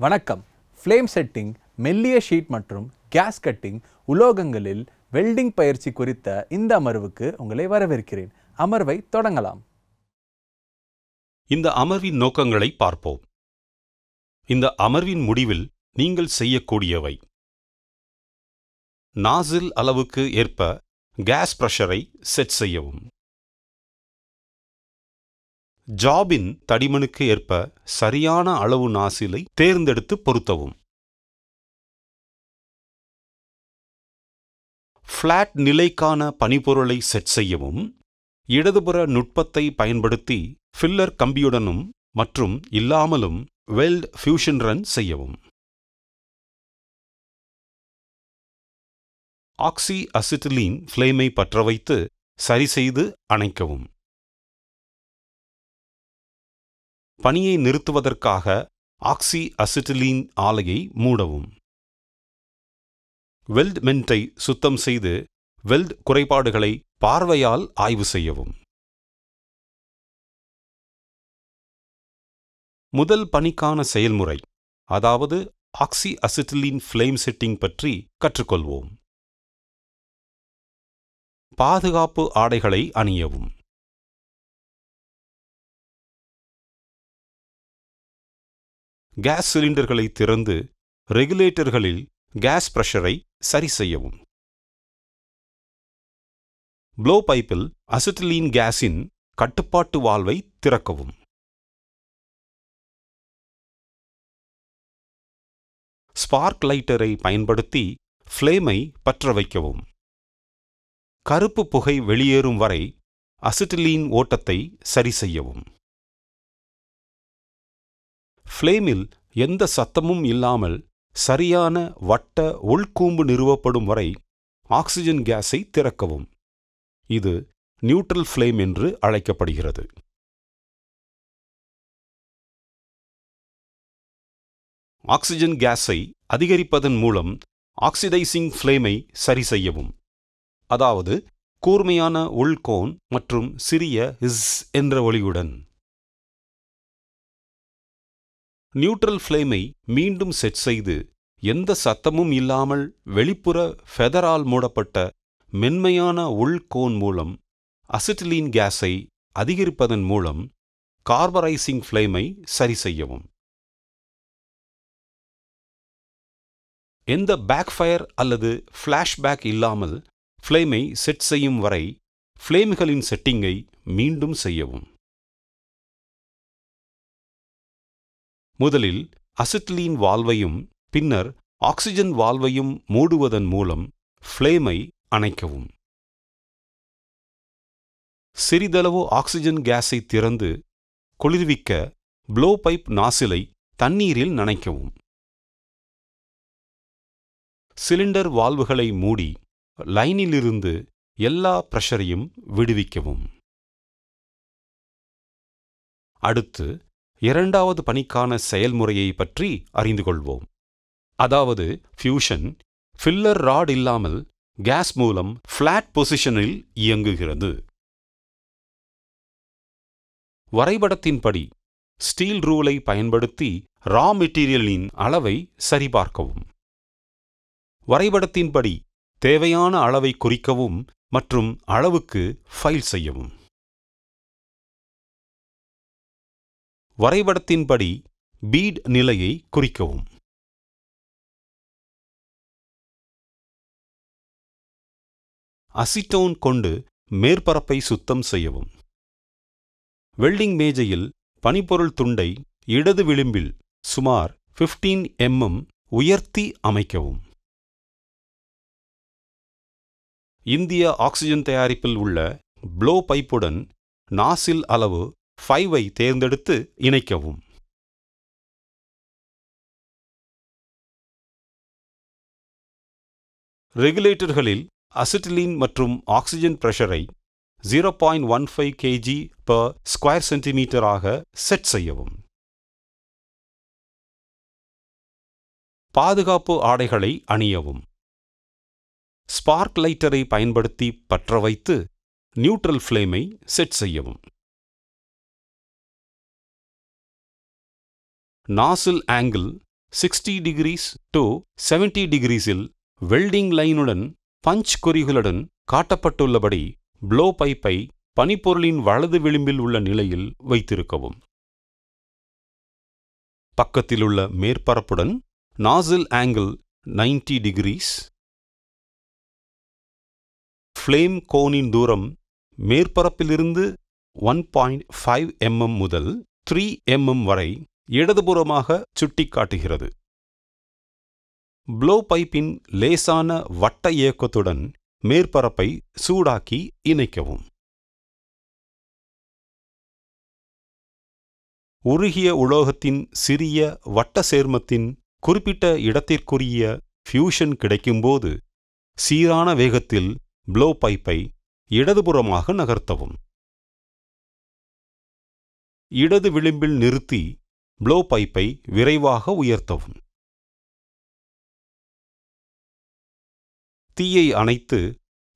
வணக்கம். Flame setting, மெல்லிய sheet மற்றும் கேஸ் கட்டிங் உலோகங்களில் வெல்டிங் பயிற்சி குறித்த இந்த அமர்வுக்கு உங்களை வரவேற்கிறேன். அமர்வை தொடங்கலாம். இந்த அமர்வின் நோக்கங்களை பார்ப்போம். இந்த அமர்வின் முடிவில் நீங்கள் செய்யக்கூடியவை: நாசில் அளவுக்கு ஏற்ப கேஸ் பிரஷரை செட் செய்யவும். ஜாபின் தடிமனுக்கு ஏற்ப சரியான அளவு நாசிலை தேர்ந்தெடுத்து பொருத்தவும். ஃப்ளாட் நிலைக்கான பனிப்பொருளை செட் செய்யவும். இடதுபுற நுட்பத்தை பயன்படுத்தி ஃபில்லர் கம்பியுடனும் மற்றும் இல்லாமலும் வெல்ட் ஃபியூஷன் ரன் செய்யவும். ஆக்சி அசிட்டிலீன் ஃப்ளேமை பற்ற வைத்து சரிசெய்து அணைக்கவும். பனியை நிறுத்துவதற்காக ஆக்சி அசிட்டிலீன் ஆலையை மூடவும். வெல்ட் மென்ட்டை சுத்தம் செய்து வெல்ட் குறைபாடுகளை பார்வையால் ஆய்வு செய்யவும். முதல் பனிக்கான செயல்முறை, அதாவது ஆக்சி அசிட்டிலீன் ஃப்ளேம் செட்டிங் பற்றி கற்றுக்கொள்வோம். பாதுகாப்பு ஆடைகளை அணியவும். கேஸ் சிலிண்டர்களை திறந்து ரெகுலேட்டர்களில் கேஸ் பிரஷரை சரி செய்யவும். ப்ளோ பைப்பில் அசிட்டிலீன் கேஸின் கட்டுப்பாட்டு வால்வை திறக்கவும். ஸ்பார்க் லைட்டரை பயன்படுத்தி ஃப்ளேமை பற்ற வைக்கவும். கருப்பு புகை வெளியேறும் வரை அசிட்டிலீன் ஓட்டத்தை சரி செய்யவும். ஃப்ளேமில் எந்த சத்தமும் இல்லாமல் சரியான வட்ட உள்கூம்பு நிறுவப்படும் வரை ஆக்சிஜன் கேஸை திறக்கவும். இது நியூட்ரல் ஃப்ளேம் என்று அழைக்கப்படுகிறது. ஆக்சிஜன் கேஸை அதிகரிப்பதன் மூலம் ஆக்சிடைசிங் ஃப்ளேமை சரி செய்யவும், அதாவது கூர்மையான உள்கோன் மற்றும் சிறிய இஸ் என்ற ஒலியுடன். நியூட்ரல் ஃப்ளேமை மீண்டும் செட் செய்து எந்த சத்தமும் இல்லாமல் வெளிப்புற ஃபெதரால் மூடப்பட்ட மென்மையான உள்கோன் மூலம் அசிட்டிலீன் கேஸை அதிகரிப்பதன் மூலம் கார்பரைசிங் ஃப்ளேமை சரி செய்யவும். எந்த பேக்ஃபயர் அல்லது ஃப்ளாஷ்பேக் இல்லாமல் ஃப்ளேமை செட் செய்யும் வரை ஃப்ளேம்களின் செட்டிங்கை மீண்டும் செய்யவும். முதலில் அசிட்டிலீன் வால்வையும் பின்னர் ஆக்சிஜன் வால்வையும் மூடுவதன் மூலம் ஃப்ளேமை அணைக்கவும். சிறிதளவு ஆக்சிஜன் கேஸை திறந்து குளிர்விக்க ப்ளோ பைப் நாசிலை தண்ணீரில் நனைக்கவும். சிலிண்டர் வால்வுகளை மூடி லைனிலிருந்து எல்லா பிரஷரையும் விடுவிக்கவும். அடுத்து இரண்டாவது பனிக்கான செயல்முறையை பற்றி அறிந்து கொள்வோம். அதாவது ஃபியூஷன் ஃபில்லர் ராட் இல்லாமல் கேஸ் மூலம் ஃப்ளாட் பொசிஷனில் இயங்குகிறது. வரைபடத்தின்படி ஸ்டீல் ரூலை பயன்படுத்தி ரா மெட்டீரியலின் அளவை சரிபார்க்கவும். வரைபடத்தின்படி தேவையான அளவை குறிக்கவும் மற்றும் அளவுக்கு ஃபைல் செய்யவும். வரைபடத்தின்படி பீட் நிலையை குறிக்கவும். அசிட்டோன் கொண்டு மேற்பரப்பை சுத்தம் செய்யவும். வெல்டிங் மேஜையில் பனிப்பொருள் துண்டை இடது விளிம்பில் சுமார் 15 mm உயர்த்தி அமைக்கவும். இந்திய ஆக்சிஜன் தயாரிப்பில் உள்ள ப்ளோ பைப்புடன் நாசில் அளவு 5ஐ தேர்ந்தெடுத்து இணைக்கவும். ரெகுலேட்டர்களில் அசிட்டிலீன் மற்றும் ஆக்சிஜன் பிரஷரை 0.15 kg/ஸ்கொயர் சென்டிமீட்டராக செட் செய்யவும். பாதுகாப்பு ஆடைகளை அணியவும். ஸ்பார்க் லைட்டரை பயன்படுத்தி பற்ற வைத்து நியூட்ரல் ஃப்ளேமை செட் செய்யவும். நாசில் ஆங்கிள் 60 டிகிரிஸ் டு 70 டிகிரிஸில் வெல்டிங் லைனுடன் பஞ்ச் குறிகளுடன் காட்டப்பட்டுள்ளபடி ப்ளோ பைப்பை பனிப்பொருளின் வலது விளிம்பில் உள்ள நிலையில் வைத்திருக்கவும். பக்கத்திலுள்ள மேற்பரப்புடன் நாசில் ஆங்கிள் 90 டிகிரிஸ். ஃப்ளேம் கோனின் தூரம் மேற்பரப்பிலிருந்து 1.5 mm முதல் 3 mm வரை இடதுபுறமாக சுட்டிக்காட்டுகிறது. ப்ளோ பைப்பின் லேசான வட்ட இயக்கத்துடன் மேற்பரப்பை சூடாக்கி இணைக்கவும். உருகிய உலோகத்தின் சிறிய வட்ட சேர்மத்தின் குறிப்பிட்ட இடத்திற்குரிய ஃபியூஷன் கிடைக்கும்போது சீரான வேகத்தில் ப்ளோ பைப்பை இடதுபுறமாக நகர்த்தவும். இடது விளிம்பில் நிறுத்தி ப்ளோ பைப்பை விரைவாக உயர்த்தவும். தீயை அணைத்து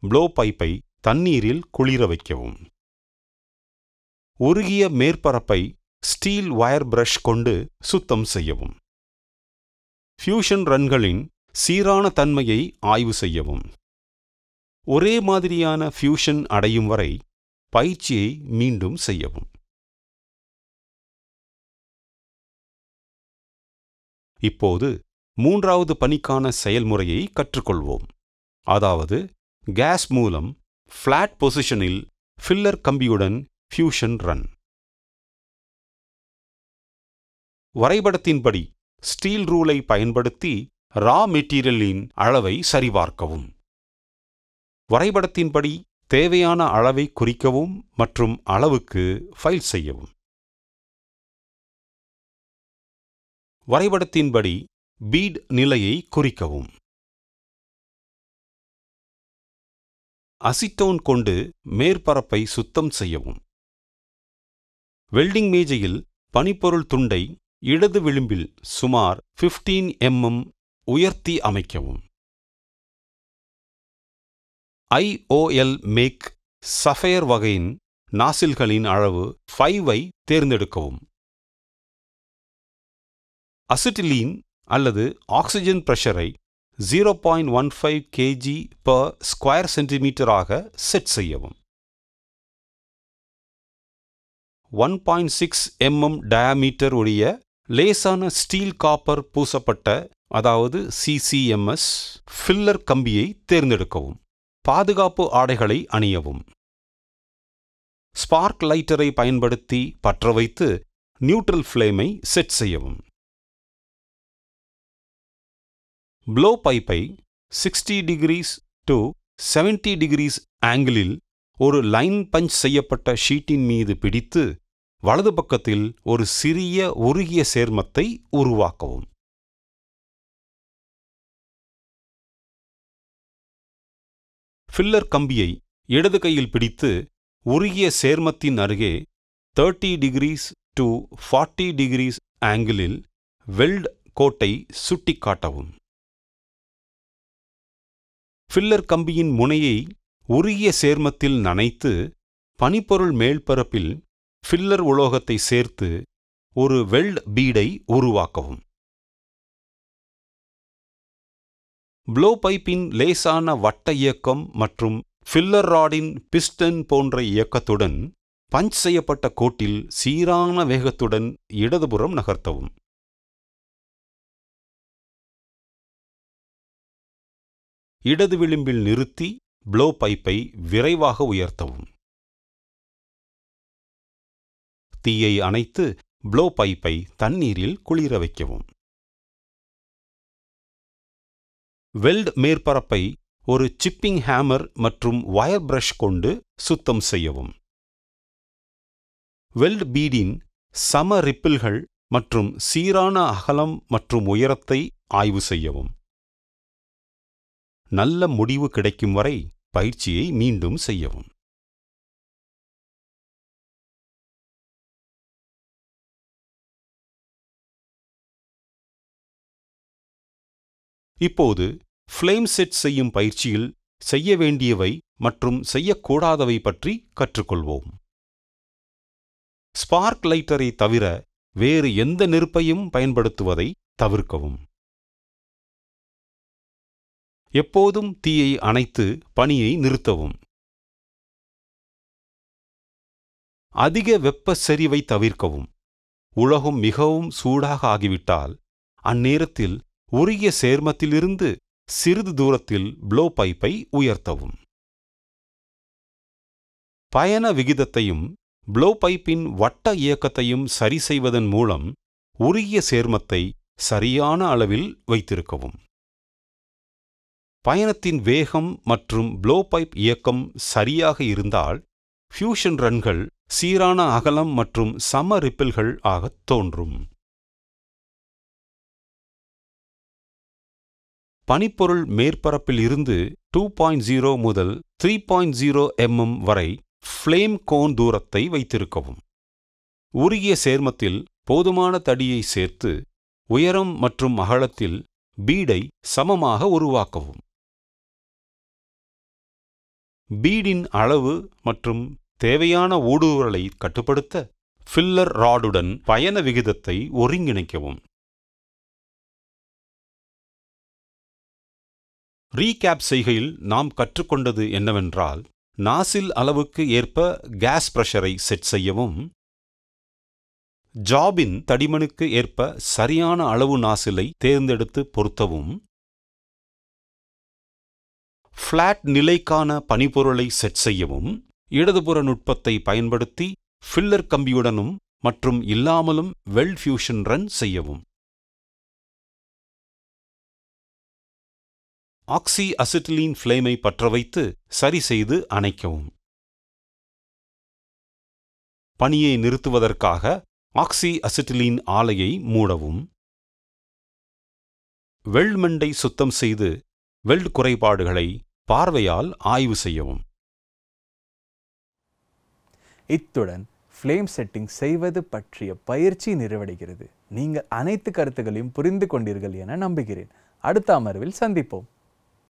ப்ளோ பைப்பை தண்ணீரில் குளிர வைக்கவும். உருகிய மேற்பரப்பை ஸ்டீல் வயர் பிரஷ் கொண்டு சுத்தம் செய்யவும். ஃபியூஷன் ரன்களின் சீரான தன்மையை ஆய்வு செய்யவும். ஒரே மாதிரியான ஃபியூஷன் அடையும் வரை பயிற்சியை மீண்டும் செய்யவும். இப்போது மூன்றாவது பணிக்கான செயல்முறையை கற்றுக்கொள்வோம். அதாவது கேஸ் மூலம் ஃப்ளாட் பொசிஷனில் ஃபில்லர் கம்பியுடன் ஃபியூஷன் ரன். வரைபடத்தின்படி ஸ்டீல் ரூலை பயன்படுத்தி ரா மெட்டீரியலின் அளவை சரிபார்க்கவும். வரைபடத்தின்படி தேவையான அளவை குறிக்கவும் மற்றும் அளவுக்கு ஃபைல் செய்யவும். வரைபடத்தின்படி பீட் நிலையை குறிக்கவும். அசிட்டோன் கொண்டு மேற்பரப்பை சுத்தம் செய்யவும். வெல்டிங் மேஜையில் பனிப்பொருள் துண்டை இடது விளிம்பில் சுமார் 15 mm உயர்த்தி அமைக்கவும். IOL மேக் சஃபயர் வகையின் நாசில்களின் அளவு 5ஐ தேர்ந்தெடுக்கவும். அசிட்டிலீன் அல்லது ஆக்சிஜன் பிரஷரை 0.15 kg/square centimeter ஆக செட் செய்யவும். 1.6 mm டயாமீட்டர் உடைய லேசான ஸ்டீல் காப்பர் பூசப்பட்ட அதாவது CCMS ஃபில்லர் கம்பியை தேர்ந்தெடுக்கவும். பாதுகாப்பு ஆடைகளை அணியவும். ஸ்பார்க் லைட்டரை பயன்படுத்தி பற்ற வைத்து நியூட்ரல் ஃப்ளேமை செட் செய்யவும். ப்ளோ பைப்பை 60 டிகிரிஸ் டு 70 டிகிரிஸ் ஆங்கிளில் ஒரு லைன் பஞ்ச் செய்யப்பட்ட ஷீட்டின் மீது பிடித்து வலது பக்கத்தில் ஒரு சிறிய உருகிய சேர்மத்தை உருவாக்கவும். ஃபில்லர் கம்பியை இடது கையில் பிடித்து உருகிய சேர்மத்தின் அருகே 30 டிகிரிஸ் டு 40 டிகிரிஸ் ஆங்கிளில் வெல்ட் கோட்டை சுட்டிக்காட்டவும். ஃபில்லர் கம்பியின் முனையை உருகிய சேர்மத்தில் நனைத்து பனிப்பொருள் மேல்பரப்பில் ஃபில்லர் உலோகத்தை சேர்த்து ஒரு வெல்ட் பீடை உருவாக்கவும். ப்ளோ பைப்பின் லேசான வட்ட இயக்கம் மற்றும் ஃபில்லர் ராடின் பிஸ்டன் போன்ற இயக்கத்துடன் பஞ்ச் செய்யப்பட்ட கோட்டில் சீரான வேகத்துடன் இடதுபுறம் நகர்த்தவும். இடது விளிம்பில் நிறுத்தி ப்ளோ பைப்பை விரைவாக உயர்த்தவும். தீயை அணைத்து ப்ளோ பைப்பை தண்ணீரில் குளிர வைக்கவும். வெல்ட் மேற்பரப்பை ஒரு சிப்பிங் ஹேமர் மற்றும் வயர் பிரஷ் கொண்டு சுத்தம் செய்யவும். வெல்ட் பீடின் சம ரிப்பிள்கள் மற்றும் சீரான அகலம் மற்றும் உயரத்தை ஆய்வு செய்யவும். நல்ல முடிவு கிடைக்கும் வரை பயிற்சியை மீண்டும் செய்யவும். இப்போது ஃப்ளேம் செட் செய்யும் பயிற்சியில் செய்ய வேண்டியவை மற்றும் செய்யக்கூடாதவை பற்றி கற்றுக்கொள்வோம். ஸ்பார்க் லைட்டரை தவிர வேறு எந்த நெருப்பையும் பயன்படுத்துவதை தவிர்க்கவும். எப்போதும் தீயை அணைத்து பணியை நிறுத்தவும். அதிக வெப்ப செறிவை தவிர்க்கவும். உலகம் மிகவும் சூடாக ஆகிவிட்டால் அந்நேரத்தில் உருகிய சேர்மத்திலிருந்து சிறிது தூரத்தில் ப்ளோ பைப்பை உயர்த்தவும். பயண விகிதத்தையும் ப்ளோ பைப்பின் வட்ட இயக்கத்தையும் சரி செய்வதன் மூலம் உருகிய சேர்மத்தை சரியான அளவில் வைத்திருக்கவும். பயணத்தின் வேகம் மற்றும் ப்ளோ பைப் இயக்கம் சரியாக இருந்தால் ஃபியூஷன் ரன்கள் சீரான அகலம் மற்றும் சம ரிப்பிள்கள் ஆகத் தோன்றும். பனிப்பொருள் மேற்பரப்பில் இருந்து 2.0 முதல் 3.0 mm வரை ஃப்ளேம் கோன் தூரத்தை வைத்திருக்கவும். உருகிய சேர்மத்தில் போதுமான தடியை சேர்த்து உயரம் மற்றும் அகலத்தில் பீடை சமமாக உருவாக்கவும். பீடின் அளவு மற்றும் தேவையான ஊடுருவலை கட்டுப்படுத்த ஃபில்லர் ராடுடன் பயண விகிதத்தை ஒருங்கிணைக்கவும். ரீகேப் செய்கையில் நாம் கற்றுக்கொண்டது என்னவென்றால், நாசில் அளவுக்கு ஏற்ப கேஸ் பிரஷரை செட் செய்யவும், ஜாபின் தடிமனுக்கு ஏற்ப சரியான அளவு நாசிலை தேர்ந்தெடுத்து பொருத்தவும், ஃப்ளாட் நிலைக்கான பனிப்பொருளை செட் செய்யவும், இடதுபுற நுட்பத்தை பயன்படுத்தி ஃபில்லர் கம்பியுடனும் மற்றும் இல்லாமலும் வெல்ட் ஃபியூஷன் ரன் செய்யவும். ஆக்சி அசிட்டிலீன் ஃப்ளேமை பற்ற வைத்து சரி செய்து அணைக்கவும். பணியை நிறுத்துவதற்காக ஆக்சி அசிட்டிலீன் ஆலையை மூடவும். வெல்ட்மெண்டை சுத்தம் செய்து வெல்ட் குறைபாடுகளை பார்வையால் ஆய்வு செய்யவும். இத்துடன் ஃப்ளேம் செட்டிங் செய்வது பற்றிய பயிற்சி நிறைவடைகிறது. நீங்கள் அனைத்து கருத்துக்களையும் புரிந்து கொண்டீர்கள் என நம்புகிறேன். அடுத்த அமர்வில் சந்திப்போம்.